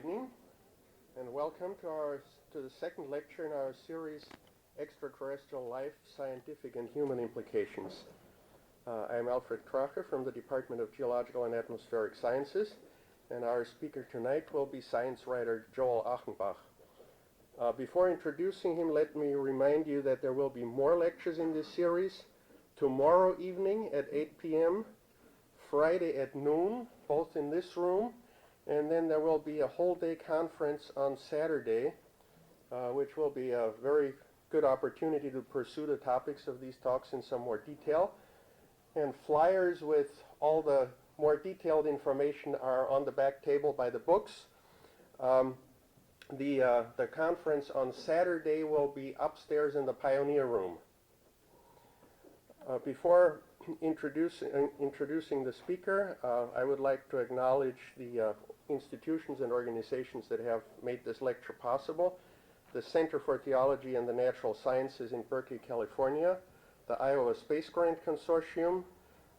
evening, and welcome to the second lecture in our series, Extraterrestrial Life, Scientific and Human Implications. I am Alfred Kracher from the Department of Geological and Atmospheric Sciences, and our speaker tonight will be science writer Joel Achenbach. Before introducing him, let me remind you that there will be more lectures in this series tomorrow evening at 8 p.m., Friday at noon, both in this room, and then there will be a whole day conference on Saturday, which will be a very good opportunity to pursue the topics of these talks in some more detail. And flyers with all the more detailed information are on the back table by the books. The conference on Saturday will be upstairs in the Pioneer Room. Before introducing the speaker, I would like to acknowledge the institutions and organizations that have made this lecture possible. The Center for Theology and the Natural Sciences in Berkeley, California, the Iowa Space Grant Consortium,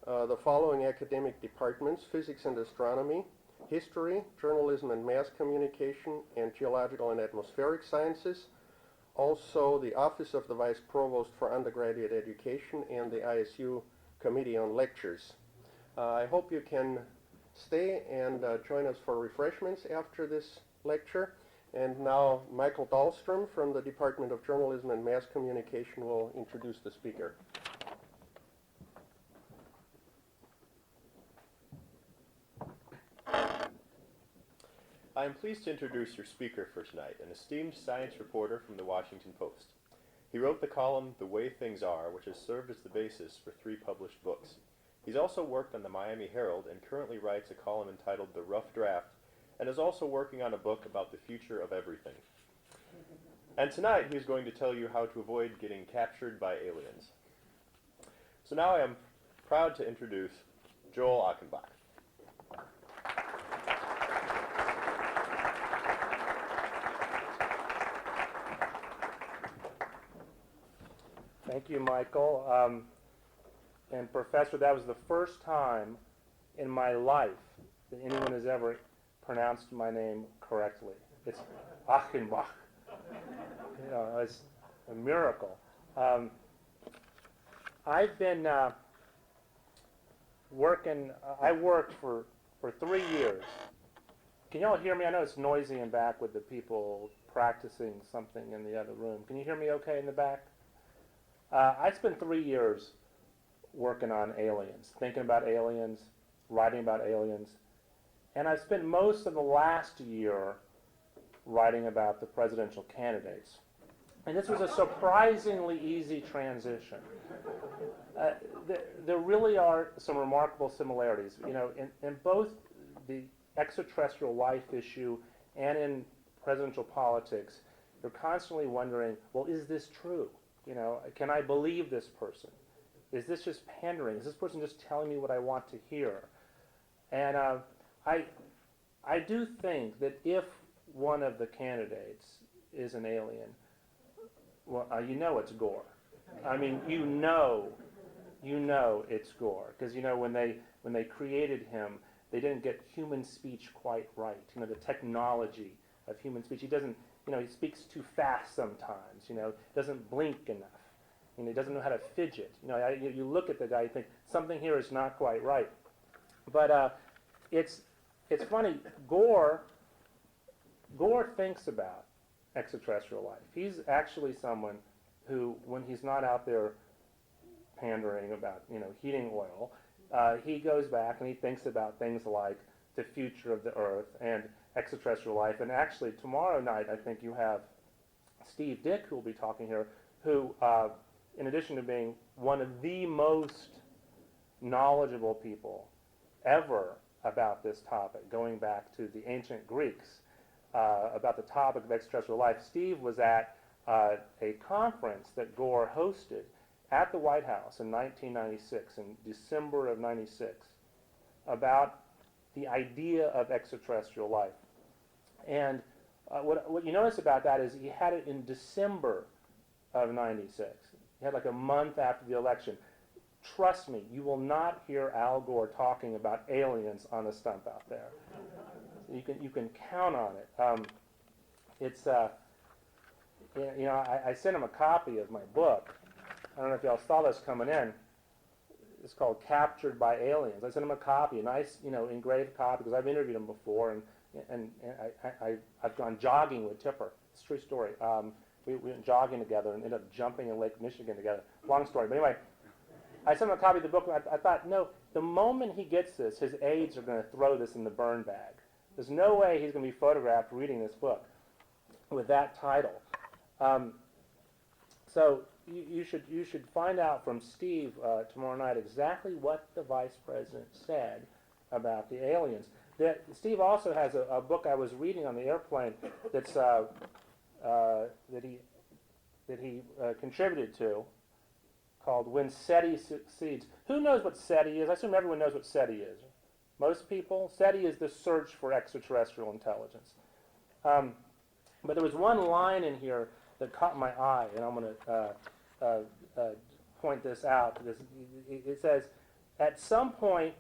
the following academic departments: Physics and Astronomy, History, Journalism and Mass Communication, and Geological and Atmospheric Sciences. Also, the Office of the Vice Provost for Undergraduate Education and the ISU Committee on Lectures. I hope you can stay and join us for refreshments after this lecture. And now Michael Dahlstrom from the Department of Journalism and Mass Communication will introduce the speaker. I am pleased to introduce your speaker for tonight, an esteemed science reporter from the Washington Post. He wrote the column The Way Things Are, which has served as the basis for 3 published books. He's also worked on the Miami Herald and currently writes a column entitled The Rough Draft, and is also working on a book about the future of everything. And tonight he's going to tell you how to avoid getting captured by aliens. So now I am proud to introduce Joel Achenbach. Thank you, Michael. And Professor, that was the first time in my life that anyone has ever pronounced my name correctly. It's Achenbach. You know, it's a miracle. I've been I worked for 3 years. Can you all hear me? I know it's noisy in back with the people practicing something in the other room. Can you hear me okay in the back? I spent 3 years working on aliens, thinking about aliens, writing about aliens, and I spent most of the last year writing about the presidential candidates. And this was a surprisingly easy transition. There really are some remarkable similarities. You know, in both the extraterrestrial life issue and in presidential politics, you're constantly wondering, well, is this true? You know, can I believe this person? Is this just pandering? Is this person just telling me what I want to hear? And I do think that if one of the candidates is an alien, well, you know it's Gore. I mean, you know it's Gore, because you know when they created him, they didn't get human speech quite right. You know, the technology of human speech. He doesn't. You know, he speaks too fast sometimes, you know, doesn't blink enough. You know, he doesn't know how to fidget. You know, you look at the guy, you think, something here is not quite right. But it's funny, Gore thinks about extraterrestrial life. He's actually someone who, when he's not out there pandering about, you know, heating oil, he goes back and he thinks about things like the future of the Earth and extraterrestrial life. And actually, tomorrow night, I think you have Steve Dick, who will be talking here, who, in addition to being one of the most knowledgeable people ever about this topic, going back to the ancient Greeks, about the topic of extraterrestrial life, Steve was at a conference that Gore hosted at the White House in 1996, in December of 96, about the idea of extraterrestrial life. And what you notice about that is he had it in December of 96. He had like a month after the election. Trust me, you will not hear Al Gore talking about aliens on a stump out there. You can count on it. It's I sent him a copy of my book. I don't know if y'all saw this coming in. It's called Captured by Aliens. I sent him a copy, a nice, engraved copy, because I've interviewed him before, and I've gone jogging with Tipper. It's a true story. We went jogging together and ended up jumping in Lake Michigan together. Long story, but anyway, I sent him a copy of the book. I thought, no, the moment he gets this, his aides are going to throw this in the burn bag. There's no way he's going to be photographed reading this book with that title. So you should find out from Steve tomorrow night exactly what the vice president said about the aliens. Steve also has a book I was reading on the airplane that's that he contributed to, called When SETI Succeeds. Who knows what SETI is? I assume everyone knows what SETI is. Most people? SETI is the search for extraterrestrial intelligence. But there was one line in here that caught my eye, and I'm going to point this out. It says, at some point,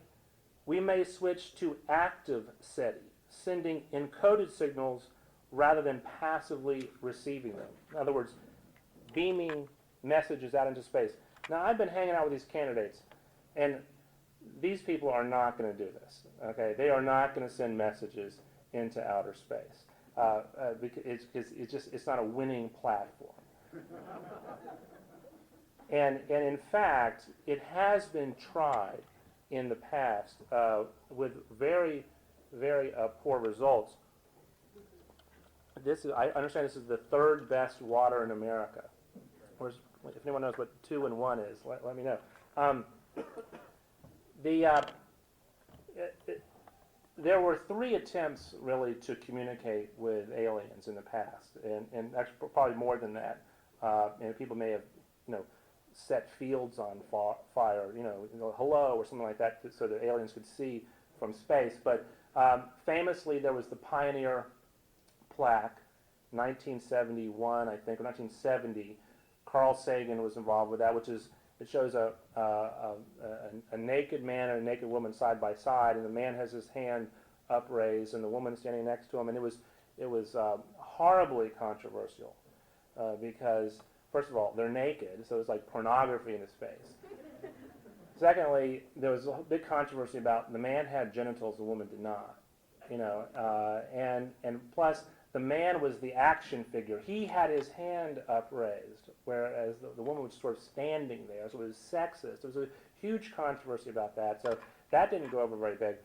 we may switch to active SETI, sending encoded signals rather than passively receiving them. In other words, beaming messages out into space. Now, I've been hanging out with these candidates, and these people are not going to do this. Okay, they are not going to send messages into outer space because it's not a winning platform. And in fact, it has been tried in the past with very, very poor results. I understand this is the third best water in America. If anyone knows what 2 and 1 is, let me know. There were 3 attempts really to communicate with aliens in the past, and actually probably more than that. And people may have, set fields on fire, hello or something like that, so that aliens could see from space. But famously, there was the Pioneer plaque, 1971, I think, or 1970. Carl Sagan was involved with that, it shows a naked man and a naked woman side by side, and the man has his hand upraised, and the woman standing next to him, and it was horribly controversial because, first of all, they're naked, so it's like pornography in his face. Secondly, there was a big controversy about the man had genitals, the woman did not, and plus the man was the action figure. He had his hand upraised, whereas the woman was sort of standing there, so it was sexist. There was a huge controversy about that, so that didn't go over very big.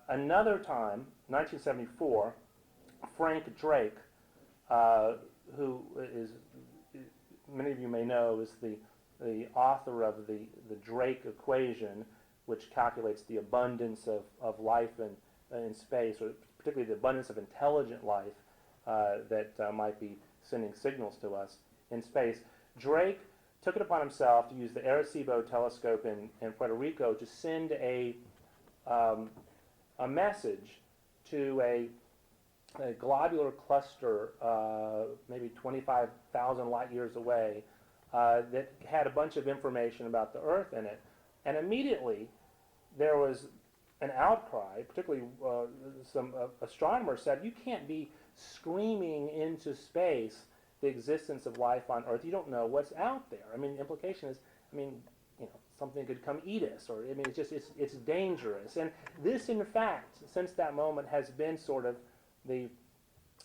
Another time, 1974, Frank Drake, who is, many of you may know, is the author of the Drake equation, which calculates the abundance of life in space, or particularly the abundance of intelligent life that might be sending signals to us in space. Drake took it upon himself to use the Arecibo telescope in Puerto Rico to send a message to a globular cluster maybe 25,000 light years away that had a bunch of information about the Earth in it. And immediately there was an outcry, particularly some astronomers said, you can't be screaming into space the existence of life on Earth. You don't know what's out there. I mean, the implication is, something could come eat us, or it's dangerous. And this, in fact, since that moment, has been sort of the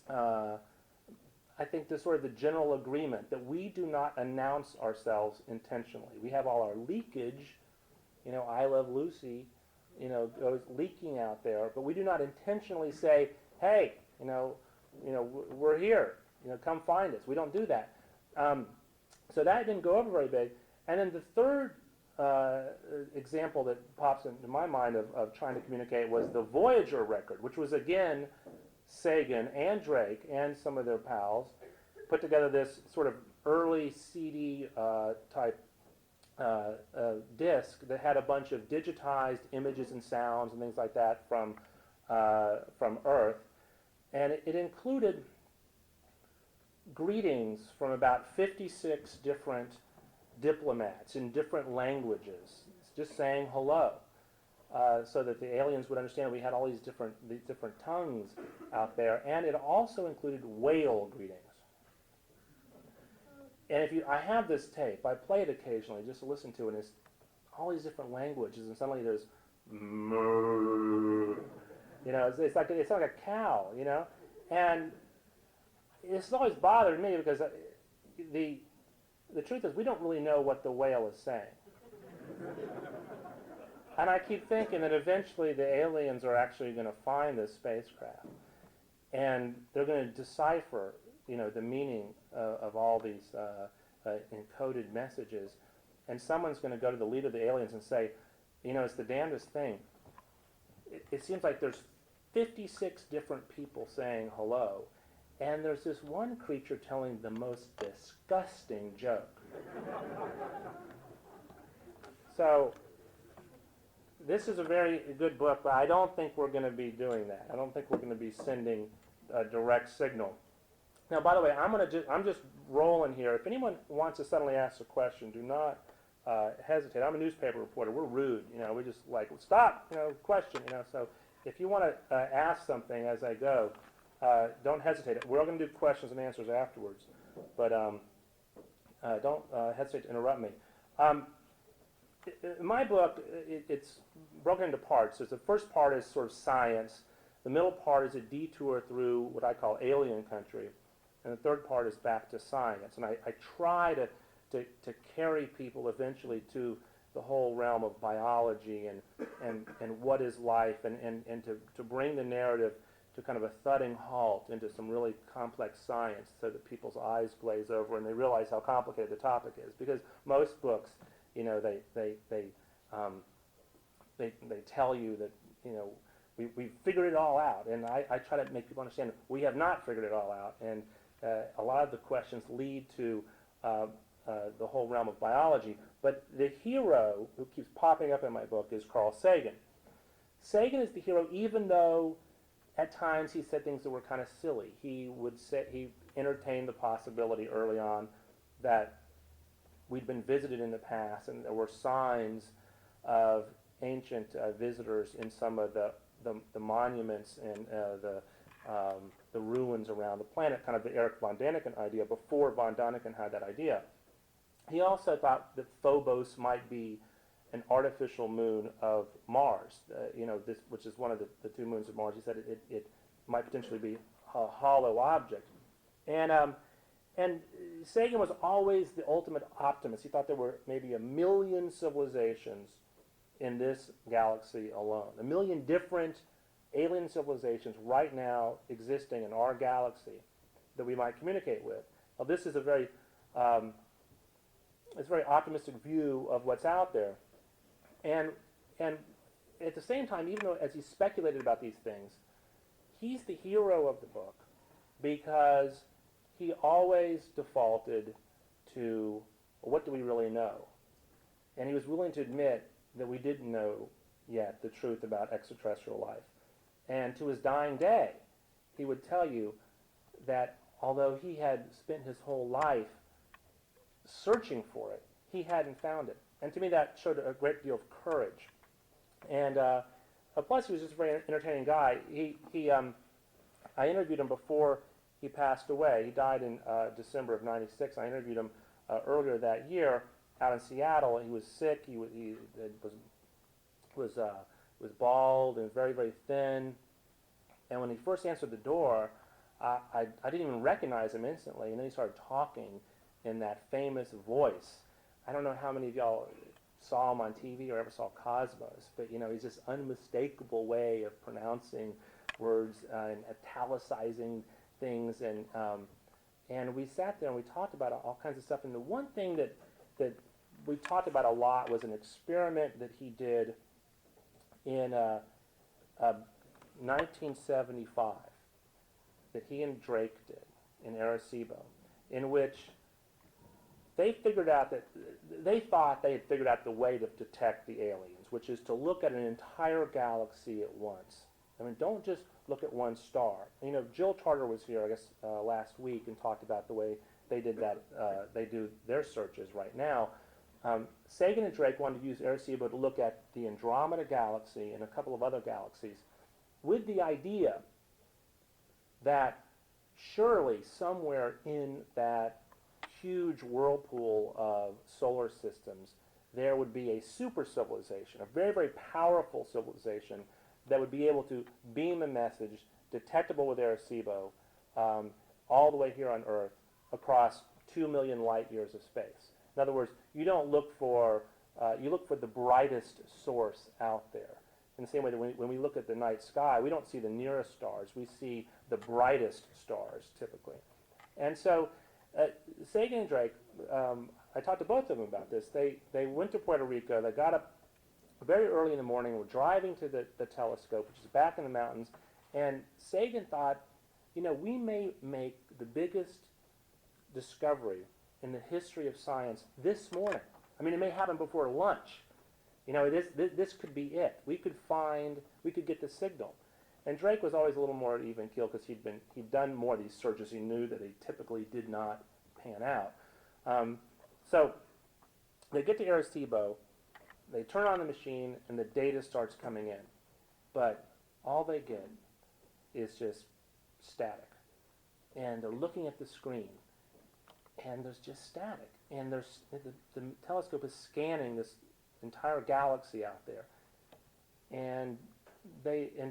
I think the sort of the general agreement that we do not announce ourselves intentionally. We have all our leakage, I Love Lucy, goes leaking out there, but we do not intentionally say, hey, we're here, come find us. We don't do that. So that didn't go over very big. And then the third example that pops into my mind of trying to communicate was the Voyager record, which was, again, Sagan and Drake and some of their pals put together this sort of early CD type disc that had a bunch of digitized images and sounds and things like that from Earth, and it included greetings from about 56 different diplomats in different languages, just saying hello. so that the aliens would understand we had all these different tongues out there, and it also included whale greetings. And I have this tape, I play it occasionally just to listen to it, and it's all these different languages, and suddenly there's, it's like a cow, and it's always bothered me because the truth is we don't really know what the whale is saying. And I keep thinking that eventually the aliens are actually going to find this spacecraft, and they're going to decipher, the meaning of all these encoded messages, and someone's going to go to the leader of the aliens and say, it's the damnedest thing. It seems like there's 56 different people saying hello, and there's this one creature telling the most disgusting joke. So this is a very good book, but I don't think we're going to be doing that. I don't think we're going to be sending a direct signal. Now, by the way, I'm just rolling here. If anyone wants to suddenly ask a question, do not hesitate. I'm a newspaper reporter. We're rude. We just stop, question, So if you want to ask something as I go, don't hesitate. We're all going to do questions and answers afterwards, but don't hesitate to interrupt me. In my book, it's broken into parts. So the first part is sort of science. The middle part is a detour through what I call alien country. And the third part is back to science. And I try to carry people eventually to the whole realm of biology and what is life, and to bring the narrative to kind of a thudding halt into some really complex science so that people's eyes glaze over and they realize how complicated the topic is. Because most books, they tell you that, we figured it all out. And I try to make people understand we have not figured it all out. And a lot of the questions lead to the whole realm of biology. But the hero who keeps popping up in my book is Carl Sagan. Sagan is the hero, even though at times he said things that were kind of silly. He entertained the possibility early on that we'd been visited in the past, and there were signs of ancient visitors in some of the monuments and the ruins around the planet, kind of the Erich von Däniken idea before von Däniken had that idea. He also thought that Phobos might be an artificial moon of Mars, which is one of the two moons of Mars. He said it might potentially be a hollow object. And Sagan was always the ultimate optimist. He thought there were maybe 1 million civilizations in this galaxy alone. 1 million different alien civilizations right now existing in our galaxy that we might communicate with. Now, this is a very optimistic view of what's out there. And at the same time, even though as he speculated about these things, he's the hero of the book because he always defaulted to, well, what do we really know? And he was willing to admit that we didn't know yet the truth about extraterrestrial life. And to his dying day, he would tell you that although he had spent his whole life searching for it, he hadn't found it. And to me, that showed a great deal of courage. And plus, he was just a very entertaining guy. I interviewed him before he passed away. He died in December of '96. I interviewed him earlier that year out in Seattle. He was sick. He was bald and very, very thin. And when he first answered the door, I didn't even recognize him instantly. And then he started talking in that famous voice. I don't know how many of y'all saw him on TV or ever saw Cosmos, but he's this unmistakable way of pronouncing words and italicizing things, and we sat there and we talked about all kinds of stuff. And the one thing that we talked about a lot was an experiment that he did in 1975 that he and Drake did in Arecibo, in which they figured out that they thought they had figured out the way to detect the aliens, which is to look at an entire galaxy at once. I mean, don't just look at one star. Jill Tarter was here, I guess, last week and talked about the way they did that. They do their searches right now. Sagan and Drake wanted to use Arecibo to look at the Andromeda Galaxy and a couple of other galaxies with the idea that surely somewhere in that huge whirlpool of solar systems there would be a super civilization, a very, very powerful civilization that would be able to beam a message detectable with Arecibo all the way here on Earth across 2 million light years of space. In other words, you don't look for, you look for the brightest source out there. In the same way that when we look at the night sky, we don't see the nearest stars, we see the brightest stars typically. And so Sagan and Drake, I talked to both of them about this. They went to Puerto Rico, they got up very early in the morning, were driving to the telescope, which is back in the mountains, and Sagan thought, you know, we may make the biggest discovery in the history of science this morning. I mean, it may happen before lunch. You know, this could be it. We could get the signal. And Drake was always a little more even keel because he'd done more of these searches. He knew that they typically did not pan out. So they get to Arecibo, they turn on the machine, and the data starts coming in. But all they get is just static. And they're looking at the screen, and there's just static. And the telescope is scanning this entire galaxy out there. And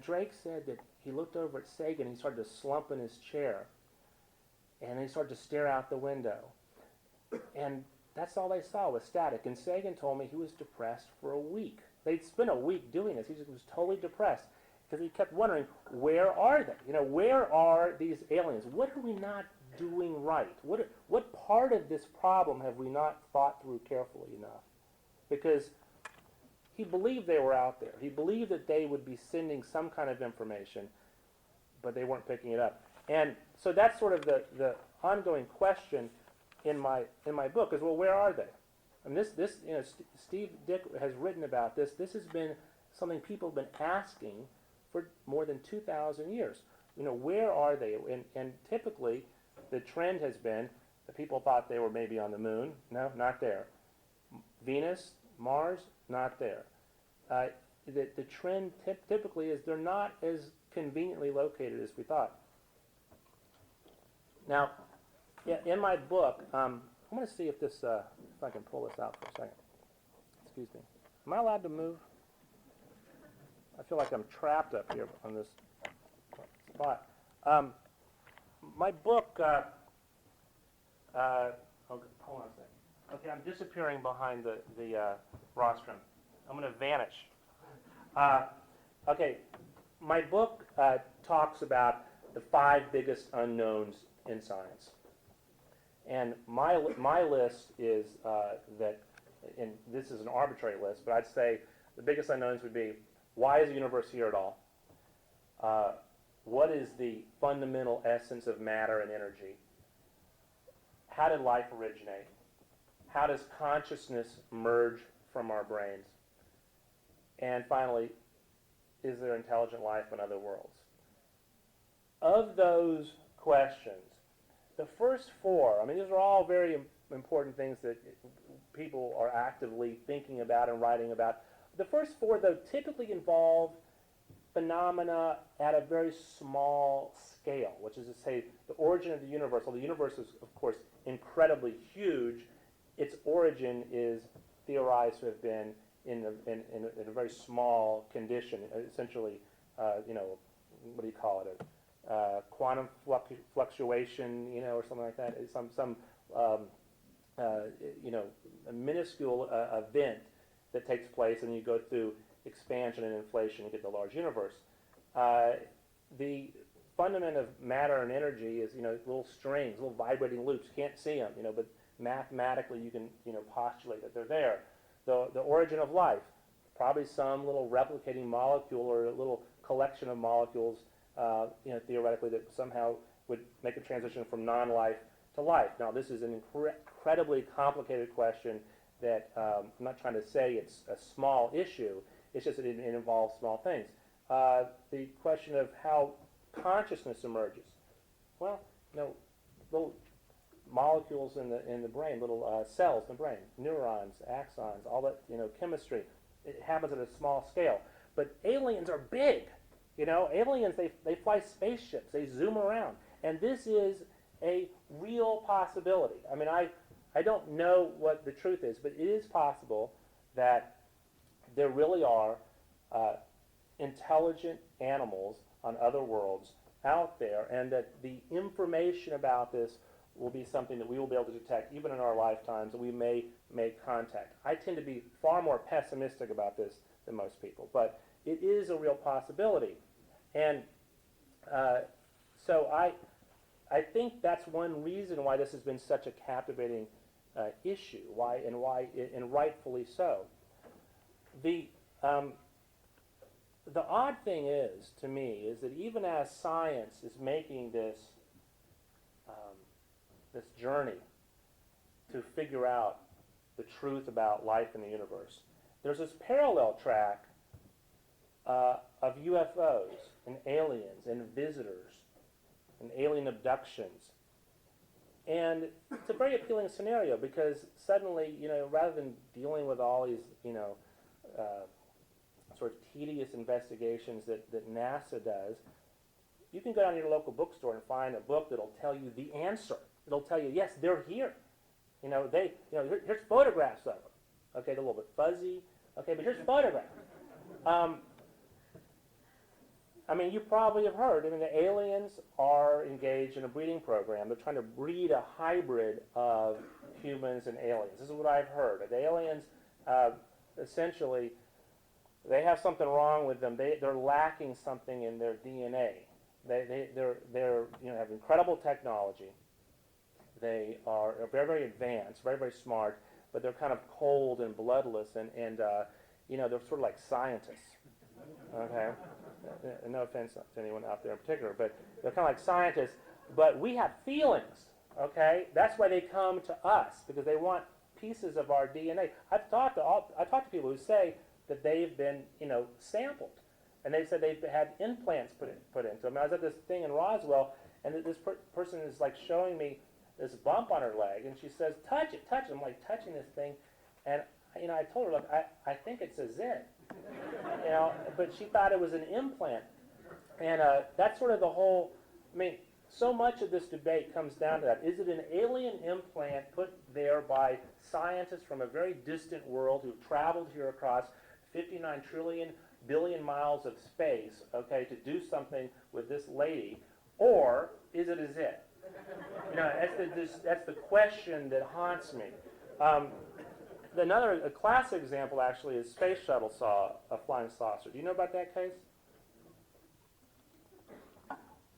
Drake said that he looked over at Sagan, he started to slump in his chair, and he started to stare out the window. And that's all they saw was static. And Sagan told me he was depressed for a week. They'd spent a week doing this. He just was totally depressed because he kept wondering, where are they? You know, where are these aliens? What are we not doing right? What part of this problem have we not thought through carefully enough? Because he believed they were out there. He believed that they would be sending some kind of information, but they weren't picking it up. And so that's sort of the ongoing question in my book is, well, where are they? And this you know, Steve Dick has written about this. This has been something people have been asking for more than 2,000 years. You know, where are they? And typically, the trend has been that people thought they were maybe on the moon. No, not there. Venus, Mars, not there. The trend typically is they're not as conveniently located as we thought. Now, in my book, I'm going to see if I can pull this out for a second. Excuse me. Am I allowed to move? I feel like I'm trapped up here on this spot. My book, hold on a second. Okay, I'm disappearing behind the rostrum. I'm going to vanish. Okay, my book talks about the 5 biggest unknowns in science. And my list is that, and this is an arbitrary list, but I'd say the biggest unknowns would be, why is the universe here at all? What is the fundamental essence of matter and energy? How did life originate? How does consciousness emerge from our brains? And finally, is there intelligent life in other worlds? Of those questions, the first 4, I mean, these are all very important things that people are actively thinking about and writing about. The first 4, though, typically involve phenomena at a very small scale, which is to say the origin of the universe. Well, the universe is, of course, incredibly huge. Its origin is theorized to have been in a very small condition, essentially, you know, what do you call it? Quantum fluctuation, you know, or something like that. Some you know, a minuscule event that takes place, and you go through expansion and inflation and get the large universe. The fundament of matter and energy is, you know, little strings, little vibrating loops. You can't see them, you know, but mathematically you can, you know, postulate that they're there. The origin of life, probably some little replicating molecule or a little collection of molecules, you know, theoretically that somehow would make a transition from non-life to life. Now, this is an incredibly complicated question that I'm not trying to say it's a small issue. It's just that it involves small things. The question of how consciousness emerges. Well, you know, molecules in the brain, little cells in the brain, neurons, axons, all that, chemistry. It happens at a small scale. But aliens are big. Aliens, they fly spaceships, they zoom around. And this is a real possibility. I mean, I don't know what the truth is, but it is possible that there really are intelligent animals on other worlds out there, and that the information about this will be something that we will be able to detect even in our lifetimes, and we may make contact. I tend to be far more pessimistic about this than most people, but it is a real possibility. And so I think that's one reason why this has been such a captivating issue, and rightfully so. The odd thing is, to me, is that even as science is making this journey to figure out the truth about life in the universe, there's this parallel track of UFOs and aliens and visitors and alien abductions. And it's a very appealing scenario because suddenly, rather than dealing with all these, sort of tedious investigations that NASA does, you can go down to your local bookstore and find a book that'll tell you the answer. It'll tell you, yes, they're here. Here's photographs of them. Okay, they're a little bit fuzzy. Okay, but here's photographs. You probably have heard. The aliens are engaged in a breeding program. They're trying to breed a hybrid of humans and aliens. This is what I've heard. The aliens, essentially, they have something wrong with them. They're lacking something in their DNA. They're have incredible technology. They are very, very advanced, very, very smart, but they're kind of cold and bloodless, and they're sort of like scientists. Okay, no offense to anyone out there in particular, but they're kind of like scientists. But we have feelings. Okay, that's why they come to us, because they want pieces of our DNA. I've talked to people who say that they've been sampled, and they said they've had implants put into them. I was at this thing in Roswell, and this person is like showing me this bump on her leg, and she says, touch it. I'm like touching this thing, and I told her, look, I think it's a zit, but she thought it was an implant, and that's sort of the whole. So much of this debate comes down to that. Is it an alien implant put there by scientists from a very distant world who've traveled here across 59 billion miles of space, okay, to do something with this lady, or is it a zit? That's the question that haunts me. A classic example, actually, is Space Shuttle saw a flying saucer. Do you know about that case?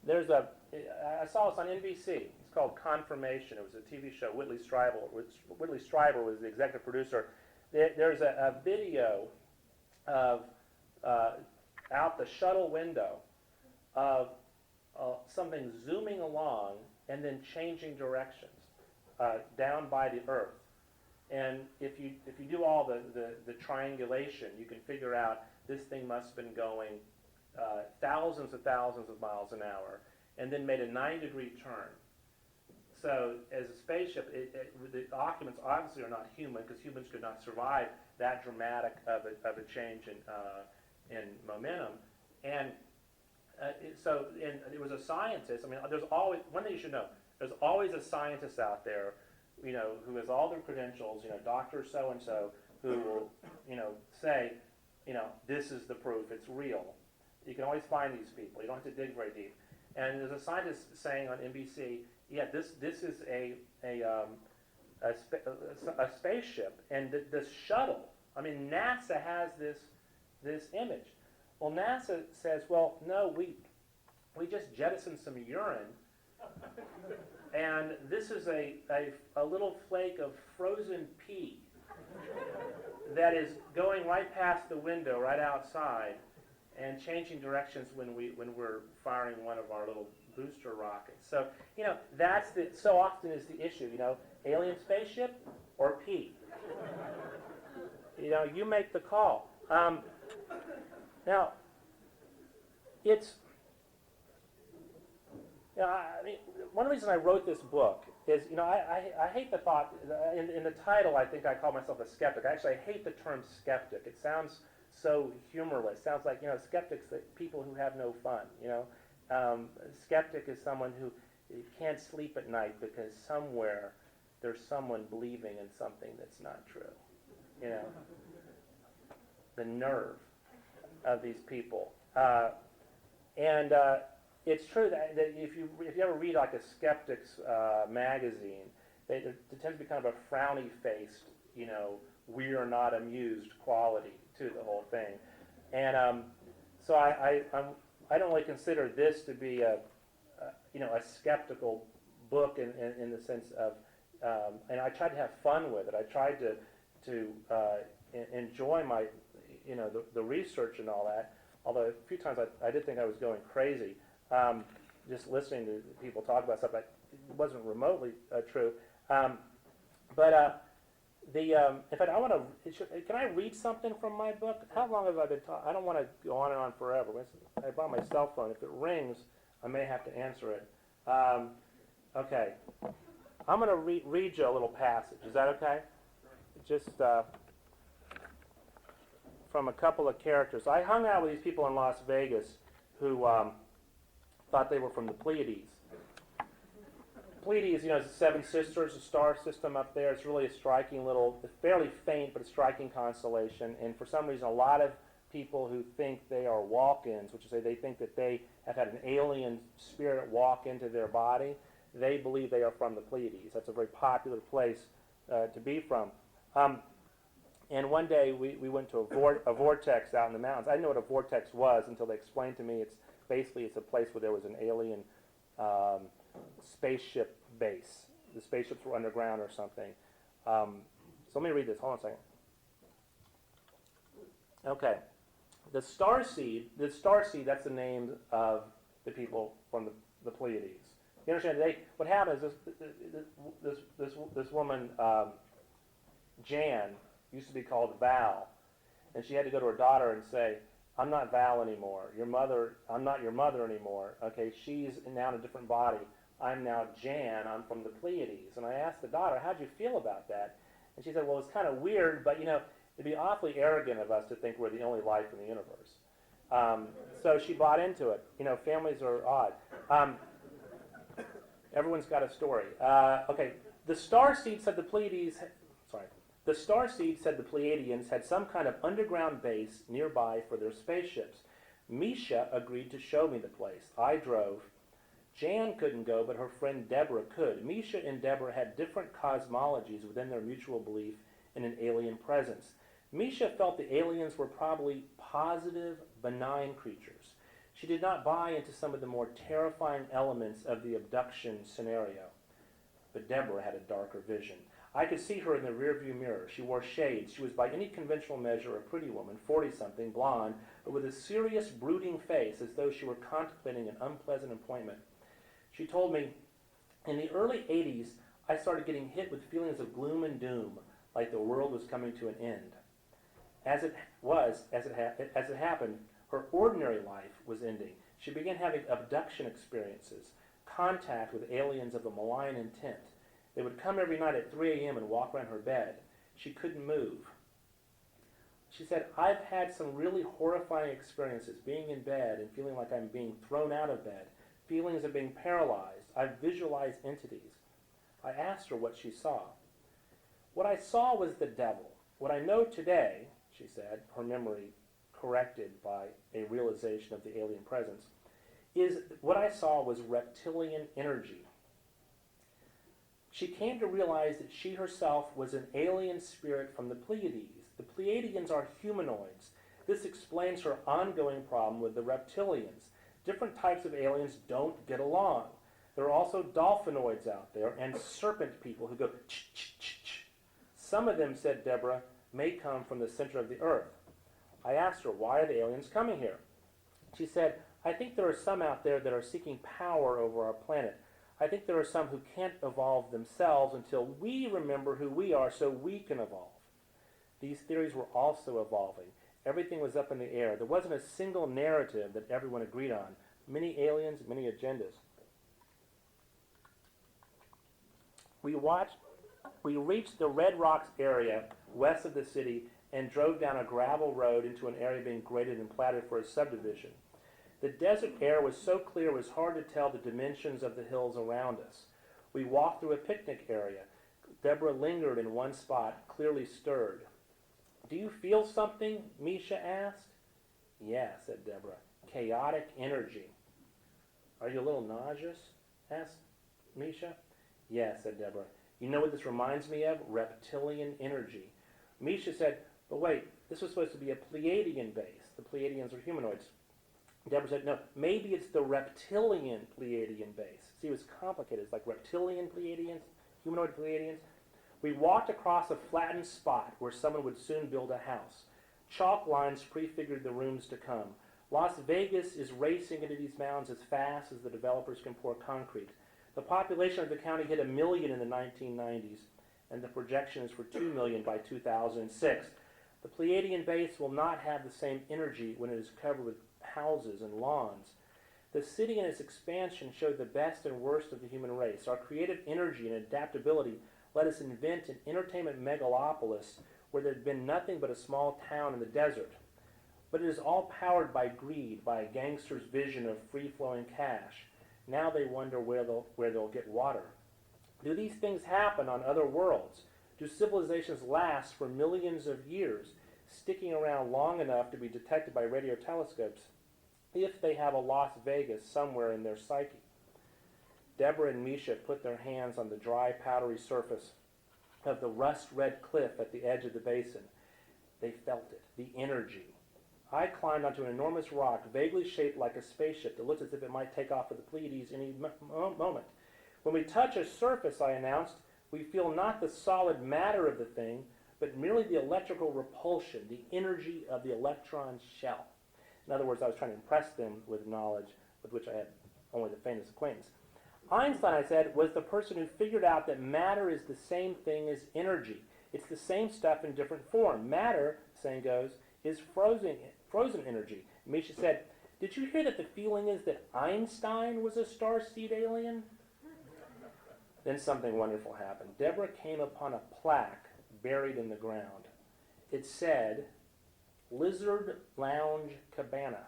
I saw this on NBC. It's called Confirmation. It was a TV show. Whitley Strieber was the executive producer. There's a video of out the shuttle window of something zooming along and then changing directions down by the Earth. And if you do all the triangulation, you can figure out this thing must have been going thousands of miles an hour, and then made a 9-degree turn. So as a spaceship, the occupants obviously are not human, because humans could not survive that dramatic of a change in momentum. And so it was a scientist. There's always one thing you should know. There's always a scientist out there, who has all their credentials, Dr. So-and-so, who will, say, this is the proof, it's real. You can always find these people. You don't have to dig very deep. And there's a scientist saying on NBC, yeah, this is a spaceship, and this shuttle. NASA has this image. Well, NASA says, well, no, we just jettisoned some urine, and this is a little flake of frozen pea that is going right past the window, right outside, and changing directions when we're firing one of our little booster rockets. So so often is the issue. Alien spaceship or pea. You make the call. Now, it's one of the reasons I wrote this book is, I hate the thought, in the title I think I call myself a skeptic. Actually, I hate the term skeptic. It sounds so humorless. It sounds like, skeptics, people who have no fun, skeptic is someone who can't sleep at night because somewhere there's someone believing in something that's not true. The nerve of these people. And it's true that if you ever read like a skeptic's magazine, it tends to be kind of a frowny-faced, we are not amused quality to the whole thing. And so I don't really consider this to be a skeptical book in the sense of, and I tried to have fun with it. I tried to enjoy my, the research and all that. Although a few times I did think I was going crazy, just listening to people talk about stuff that wasn't remotely true. In fact, I want to. Can I read something from my book? How long have I been talking? I don't want to go on and on forever. I brought my cell phone. If it rings, I may have to answer it. Okay. I'm going to read you a little passage. Is that okay? Just from a couple of characters. I hung out with these people in Las Vegas who thought they were from the Pleiades. Pleiades, is the Seven Sisters, a star system up there. It's really a striking little, it's fairly faint, but a striking constellation. And for some reason, a lot of people who think they are walk-ins, which is they think that they have had an alien spirit walk into their body, they believe they are from the Pleiades. That's a very popular place to be from. And one day we went to a vortex out in the mountains. I didn't know what a vortex was until they explained to me. It's a place where there was an alien spaceship base. The spaceships were underground or something. So let me read this. Hold on a second. Okay. The Starseed, that's the name of the people from the Pleiades. You understand? What happens is this woman, Jan, used to be called Val, and she had to go to her daughter and say, I'm not Val anymore. I'm not your mother anymore. Okay, she's now in a different body. I'm now Jan. I'm from the Pleiades. And I asked the daughter, how'd you feel about that? And she said, well, it's kind of weird, but it'd be awfully arrogant of us to think we're the only life in the universe. So she bought into it. Families are odd. Everyone's got a story. Okay, the Starseed said the Pleiades. The Starseed said the Pleiadians had some kind of underground base nearby for their spaceships. Misha agreed to show me the place. I drove. Jan couldn't go, but her friend Deborah could. Misha and Deborah had different cosmologies within their mutual belief in an alien presence. Misha felt the aliens were probably positive, benign creatures. She did not buy into some of the more terrifying elements of the abduction scenario. But Deborah had a darker vision. I could see her in the rearview mirror. She wore shades. She was by any conventional measure a pretty woman, 40-something, blonde, but with a serious, brooding face as though she were contemplating an unpleasant appointment. She told me, in the early 80s, I started getting hit with feelings of gloom and doom, like the world was coming to an end. As it happened, her ordinary life was ending. She began having abduction experiences, contact with aliens of a malign intent. They would come every night at 3 a.m. and walk around her bed. She couldn't move. She said, I've had some really horrifying experiences, being in bed and feeling like I'm being thrown out of bed, feelings of being paralyzed. I've visualized entities. I asked her what she saw. What I saw was the devil. What I know today, she said, her memory corrected by a realization of the alien presence, is what I saw was reptilian energy. She came to realize that she herself was an alien spirit from the Pleiades. The Pleiadians are humanoids. This explains her ongoing problem with the reptilians. Different types of aliens don't get along. There are also dolphinoids out there and serpent people who go ch-ch-ch-ch. Some of them, said Deborah, may come from the center of the earth. I asked her, why are the aliens coming here? She said, I think there are some out there that are seeking power over our planet. I think there are some who can't evolve themselves until we remember who we are so we can evolve. These theories were also evolving. Everything was up in the air. There wasn't a single narrative that everyone agreed on. Many aliens, many agendas. We reached the Red Rocks area west of the city and drove down a gravel road into an area being graded and platted for a subdivision. The desert air was so clear it was hard to tell the dimensions of the hills around us. We walked through a picnic area. Deborah lingered in one spot, clearly stirred. "Do you feel something?" Misha asked. "Yeah," said Deborah. "Chaotic energy." "Are you a little nauseous?" asked Misha. "Yeah," said Deborah. "You know what this reminds me of? Reptilian energy." Misha said, "But wait, this was supposed to be a Pleiadian base. The Pleiadians are humanoids." Deborah said, "No, maybe it's the reptilian Pleiadian base." See, it was complicated. It's like reptilian Pleiadians, humanoid Pleiadians. We walked across a flattened spot where someone would soon build a house. Chalk lines prefigured the rooms to come. Las Vegas is racing into these mountains as fast as the developers can pour concrete. The population of the county hit 1 million in the 1990s, and the projection is for 2 million by 2006. The Pleiadian base will not have the same energy when it is covered with houses and lawns. The city and its expansion showed the best and worst of the human race. Our creative energy and adaptability let us invent an entertainment megalopolis where there had been nothing but a small town in the desert. But it is all powered by greed, by a gangster's vision of free-flowing cash. Now they wonder where they'll get water. Do these things happen on other worlds? Do civilizations last for millions of years, sticking around long enough to be detected by radio telescopes if they have a Las Vegas somewhere in their psyche? Deborah and Misha put their hands on the dry, powdery surface of the rust-red cliff at the edge of the basin. They felt it, the energy. I climbed onto an enormous rock, vaguely shaped like a spaceship that looked as if it might take off for the Pleiades any moment. "When we touch a surface," I announced, "we feel not the solid matter of the thing, but merely the electrical repulsion, the energy of the electron shell." In other words, I was trying to impress them with knowledge with which I had only the faintest acquaintance. Einstein, I said, was the person who figured out that matter is the same thing as energy. It's the same stuff in different form. Matter, the saying goes, is frozen energy. Misha said, "Did you hear that the feeling is that Einstein was a starseed alien?" Then something wonderful happened. Deborah came upon a plaque buried in the ground. It said, "Lizard Lounge Cabana."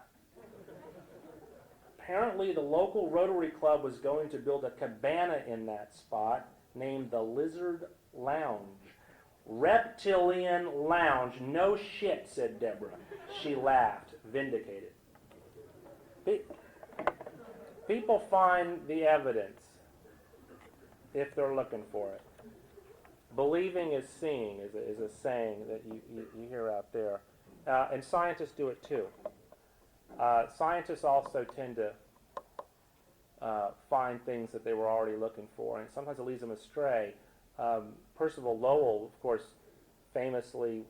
Apparently the local Rotary Club was going to build a cabana in that spot named the Lizard Lounge. "Reptilian Lounge. No shit," said Deborah. She laughed, vindicated. People find the evidence if they're looking for it. Believing is seeing is a saying that you hear out there. And scientists do it too. Scientists also tend to find things that they were already looking for, and sometimes it leads them astray. Percival Lowell, of course, famously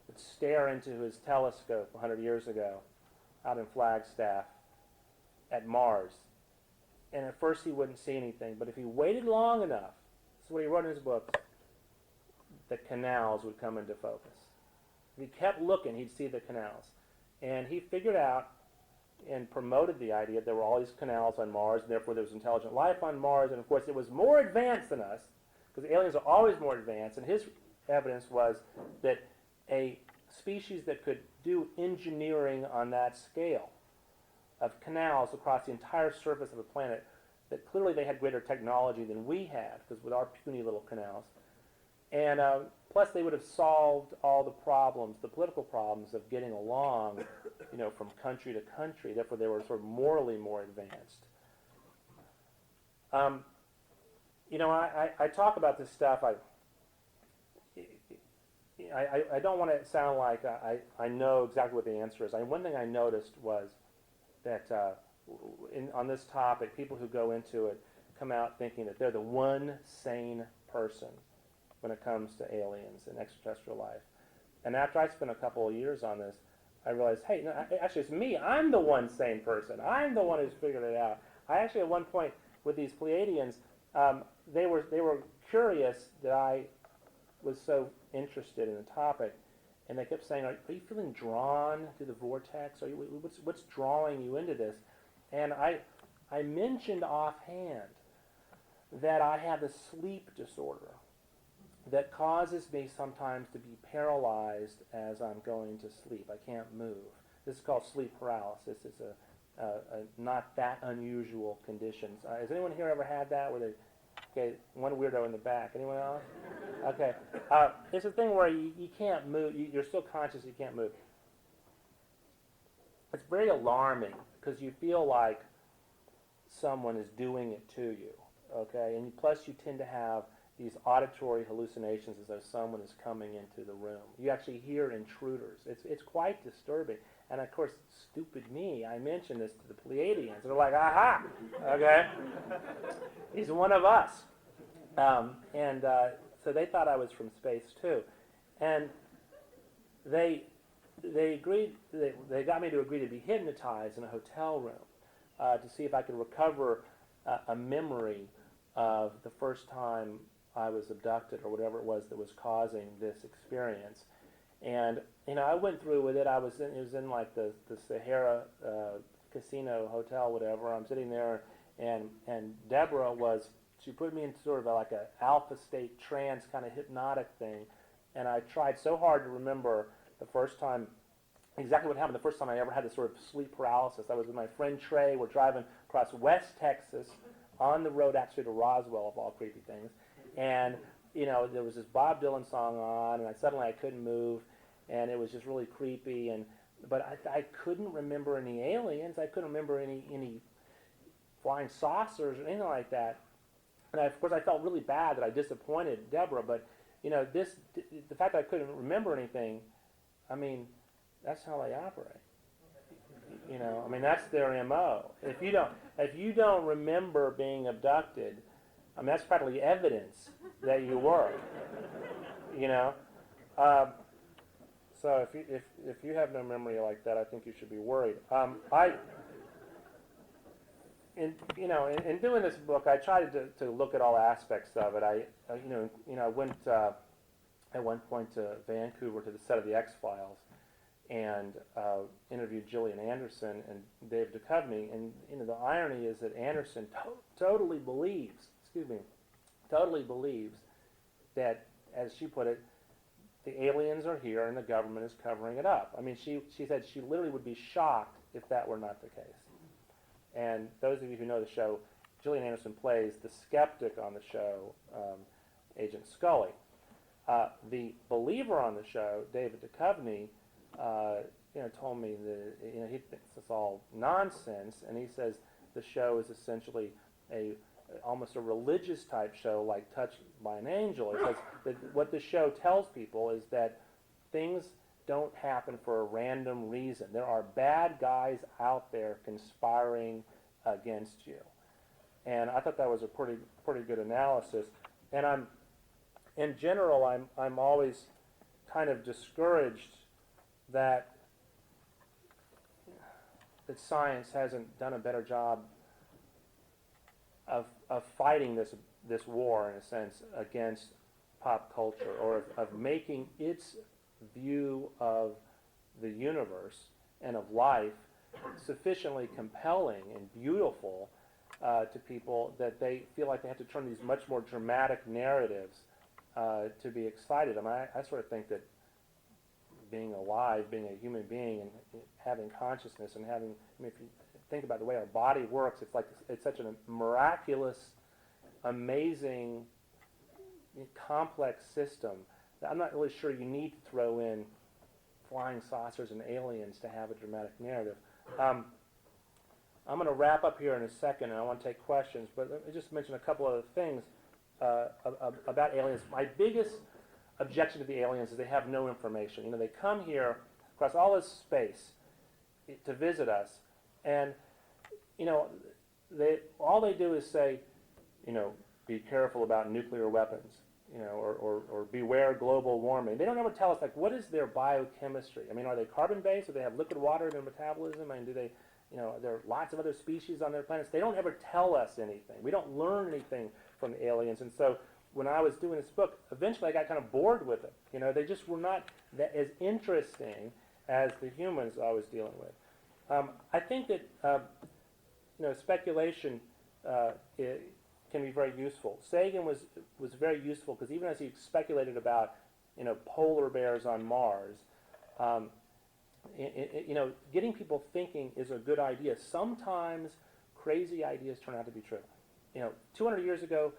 would stare into his telescope 100 years ago out in Flagstaff at Mars. And at first he wouldn't see anything, but if he waited long enough, this is what he wrote in his books, the canals would come into focus. If he kept looking, he'd see the canals. And he figured out and promoted the idea that there were all these canals on Mars, and therefore there was intelligent life on Mars, and of course it was more advanced than us, because aliens are always more advanced, and his evidence was that a species that could do engineering on that scale of canals across the entire surface of the planet, that clearly they had greater technology than we had, because with our puny little canals. And plus they would have solved all the problems, the political problems of getting along, from country to country. Therefore they were sort of morally more advanced. I talk about this stuff. I don't want to sound like I know exactly what the answer is. One thing I noticed was that on this topic, people who go into it come out thinking that they're the one sane person when it comes to aliens and extraterrestrial life. And after I spent a couple of years on this, I realized, hey, no, actually it's me. I'm the one sane person. I'm the one who's figured it out. I actually, at one point, with these Pleiadians, they were curious that I was so interested in the topic, and they kept saying, "Are you feeling drawn to the vortex? What's drawing you into this?" And I mentioned offhand that I have a sleep disorder that causes me sometimes to be paralyzed as I'm going to sleep. I can't move. This is called sleep paralysis. It's a not that unusual condition. Has anyone here ever had that? Where they, okay, one weirdo in the back. Anyone else? Okay. It's a thing where you can't move. You're still conscious. You can't move. It's very alarming because you feel like someone is doing it to you. Okay, and plus you tend to have these auditory hallucinations as though someone is coming into the room. You actually hear intruders. It's quite disturbing. And of course, stupid me, I mentioned this to the Pleiadians. They're like, aha, okay, he's one of us. So they thought I was from space too. And they agreed, they got me to agree to be hypnotized in a hotel room to see if I could recover a memory of the first time I was abducted or whatever it was that was causing this experience. And I went through with it. It was in like the Sahara casino hotel, whatever. I'm sitting there, and Deborah she put me into sort of like a alpha state trance kind of hypnotic thing, and I tried so hard to remember the first time, exactly what happened the first time I ever had this sort of sleep paralysis. I was with my friend Trey. We're driving across West Texas on the road actually to Roswell, of all creepy things, and there was this Bob Dylan song on, and suddenly I couldn't move, and it was just really creepy. But I couldn't remember any aliens. I couldn't remember any flying saucers or anything like that. And of course, I felt really bad that I disappointed Deborah. But the fact that I couldn't remember anything, I mean, that's how they operate. That's their MO. If you don't remember being abducted, that's practically evidence that you were. So if you have no memory like that, I think you should be worried. In doing this book, I tried to look at all aspects of it. I went at one point to Vancouver to the set of the X-Files and interviewed Gillian Anderson and Dave Duchovny. And the irony is that Anderson totally believes that, as she put it, the aliens are here and the government is covering it up. I mean, she said she literally would be shocked if that were not the case. And those of you who know the show, Gillian Anderson plays the skeptic on the show, Agent Scully. The believer on the show, David Duchovny, told me that he thinks it's all nonsense, and he says the show is essentially almost a religious type show, like Touched by an Angel. He says that what the show tells people is that things don't happen for a random reason. There are bad guys out there conspiring against you. And I thought that was a pretty good analysis. And in general, I'm always kind of discouraged that science hasn't done a better job of fighting this war, in a sense, against pop culture, or of making its view of the universe and of life sufficiently compelling and beautiful to people that they feel like they have to turn these much more dramatic narratives to be excited. I sort of think that being alive, being a human being, and having consciousness, and having, if you think about the way our body works, it's such a miraculous, amazing, complex system that I'm not really sure you need to throw in flying saucers and aliens to have a dramatic narrative. I'm going to wrap up here in a second, and I want to take questions, but let me just mention a couple other things about aliens. My biggest objection to the aliens is they have no information. They come here across all this space to visit us, and all they do is say, be careful about nuclear weapons, or beware global warming. They don't ever tell us, like, what is their biochemistry? Are they carbon-based? Do they have liquid water in their metabolism? Do they, there are lots of other species on their planets. They don't ever tell us anything. We don't learn anything from the aliens. And so when I was doing this book, eventually I got kind of bored with it. They just were not as interesting as the humans I was dealing with. I think that, speculation can be very useful. Sagan was very useful because even as he speculated about, polar bears on Mars, getting people thinking is a good idea. Sometimes crazy ideas turn out to be true. 200 years ago,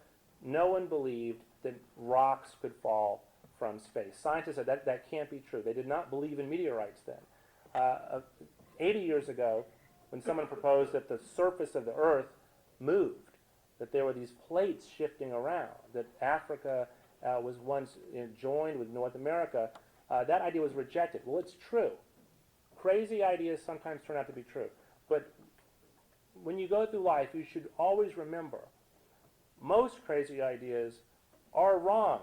no one believed that rocks could fall from space. Scientists said that can't be true. They did not believe in meteorites then. 80 years ago, when someone proposed that the surface of the Earth moved, that there were these plates shifting around, that Africa was once joined with North America, that idea was rejected. Well, it's true. Crazy ideas sometimes turn out to be true. But when you go through life, you should always remember, most crazy ideas are wrong.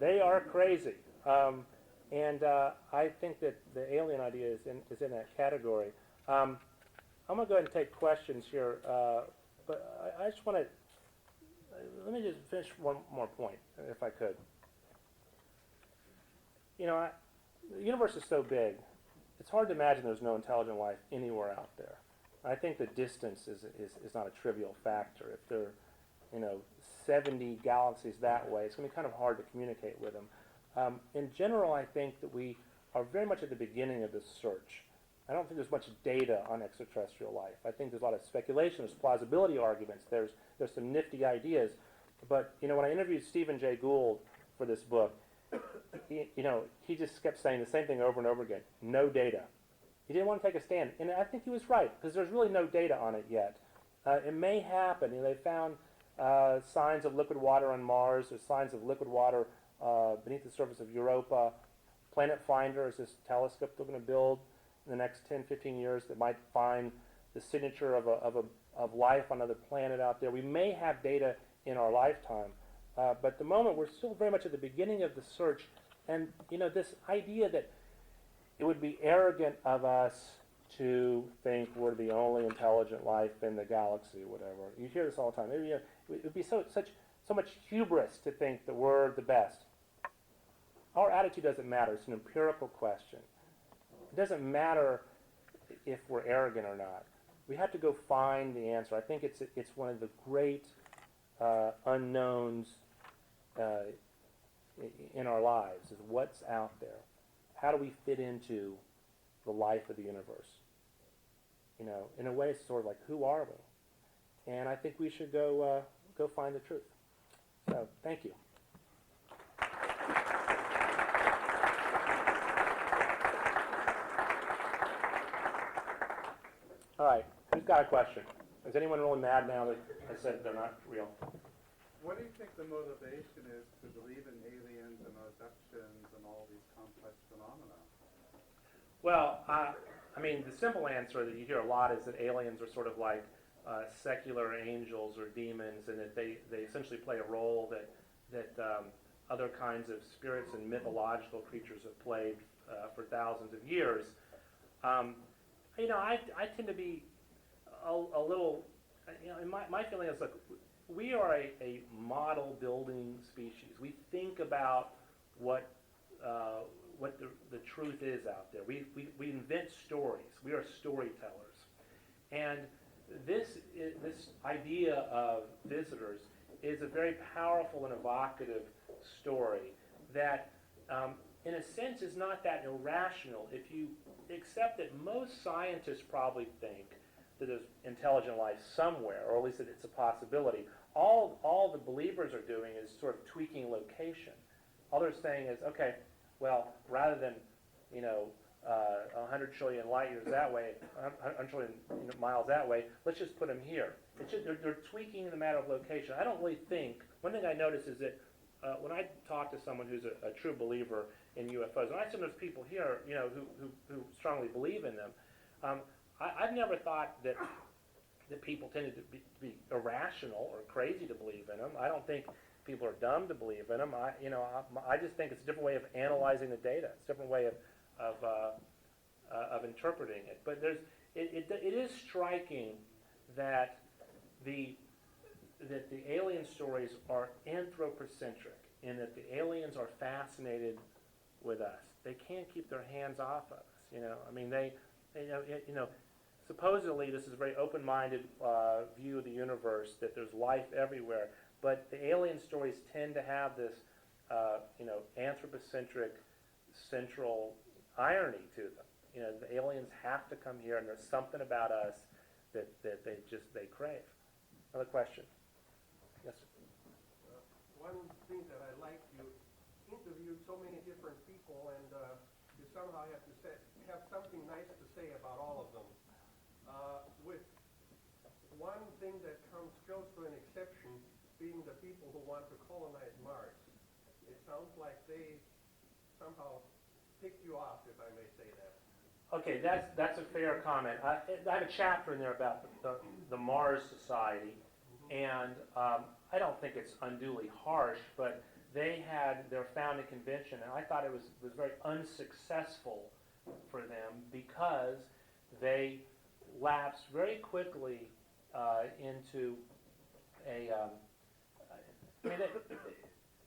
They are crazy. And I think that the alien idea is in that category. I'm going to go ahead and take questions here, but I just want to, let me just finish one more point, if I could. The universe is so big, it's hard to imagine there's no intelligent life anywhere out there. I think the distance is not a trivial factor. If there are 70 galaxies that way, it's going to be kind of hard to communicate with them. In general, I think that we are very much at the beginning of this search. I don't think there's much data on extraterrestrial life. I think there's a lot of speculation, there's plausibility arguments, there's some nifty ideas. But when I interviewed Stephen Jay Gould for this book, he just kept saying the same thing over and over again: no data. He didn't want to take a stand, and I think he was right because there's really no data on it yet. It may happen. They found signs of liquid water on Mars. There's signs of liquid water beneath the surface of Europa. Planet Finder is this telescope they're going to build in the next 10, 15 years that might find the signature of life on another planet out there. We may have data in our lifetime, but at the moment we're still very much at the beginning of the search. And this idea that it would be arrogant of us to think we're the only intelligent life in the galaxy, or whatever. You hear this all the time. It would be so much hubris to think that we're the best. Our attitude doesn't matter. It's an empirical question. It doesn't matter if we're arrogant or not. We have to go find the answer. I think it's one of the great unknowns in our lives, is what's out there. How do we fit into the life of the universe? In a way, it's sort of like, who are we? And I think we should go find the truth. So, thank you. All right, who's got a question? Is anyone really mad now that I said they're not real? What do you think the motivation is to believe in aliens and abductions and all these complex phenomena? Well, the simple answer that you hear a lot is that aliens are sort of like secular angels or demons, and that they essentially play a role that other kinds of spirits and mythological creatures have played for thousands of years. I tend to be a little, my feeling is, look, we are a model building species. We think about what the truth is out there. We invent stories. We are storytellers. And this idea of visitors is a very powerful and evocative story that, in a sense, is not that irrational if you accept that most scientists probably think that there's intelligent life somewhere, or at least that it's a possibility. All the believers are doing is sort of tweaking location. All they're saying is, okay, well, rather than 100 trillion light years that way, 100 trillion miles that way, let's just put them here. They're tweaking the matter of location. I don't really think. One thing I notice is that when I talk to someone who's a true believer in UFOs, and I sometimes people here, who strongly believe in them, I've never thought that people tended to be irrational or crazy to believe in them. I don't think people are dumb to believe in them. I just think it's a different way of analyzing the data. It's a different way of interpreting it. But it is striking that the alien stories are anthropocentric, in that the aliens are fascinated with us. They can't keep their hands off us. supposedly this is a very open-minded view of the universe, that there's life everywhere, but the alien stories tend to have this, anthropocentric central irony to them. The aliens have to come here, and there's something about us that they crave. Another question? Yes, sir. One thing that I like, you interviewed so many different people, and you somehow have something nice to say about all of them. With one thing that comes close to an exception being the people who want to colonize Mars. It sounds like they somehow picked you off, if I may say that. Okay, that's a fair comment. I have a chapter in there about the Mars Society, and I don't think it's unduly harsh, but they had their founding convention, and I thought it was very unsuccessful for them because they lapsed very quickly into a.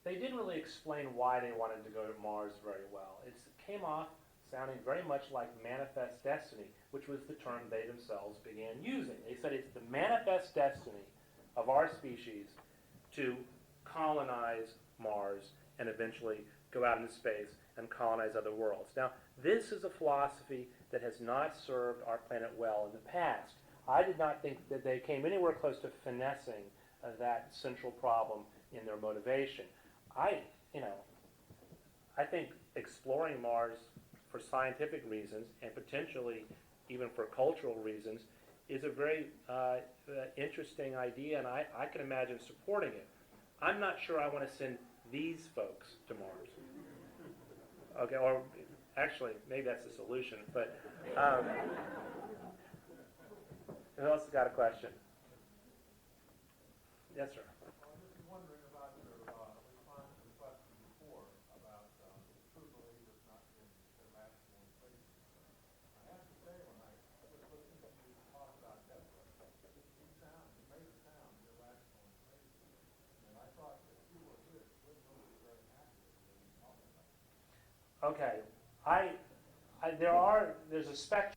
They didn't really explain why they wanted to go to Mars very well. It came off sounding very much like manifest destiny, which was the term they themselves began using. They said it's the manifest destiny of our species to colonize Mars and eventually go out into space and colonize other worlds. Now, this is a philosophy that has not served our planet well in the past. I did not think that they came anywhere close to finessing that central problem in their motivation. I think exploring Mars for scientific reasons and potentially even for cultural reasons is a very interesting idea, and I can imagine supporting it. I'm not sure I want to send these folks to Mars. Okay, or actually, maybe that's the solution, but who else has got a question? Yes, sir. Okay, there's a spectrum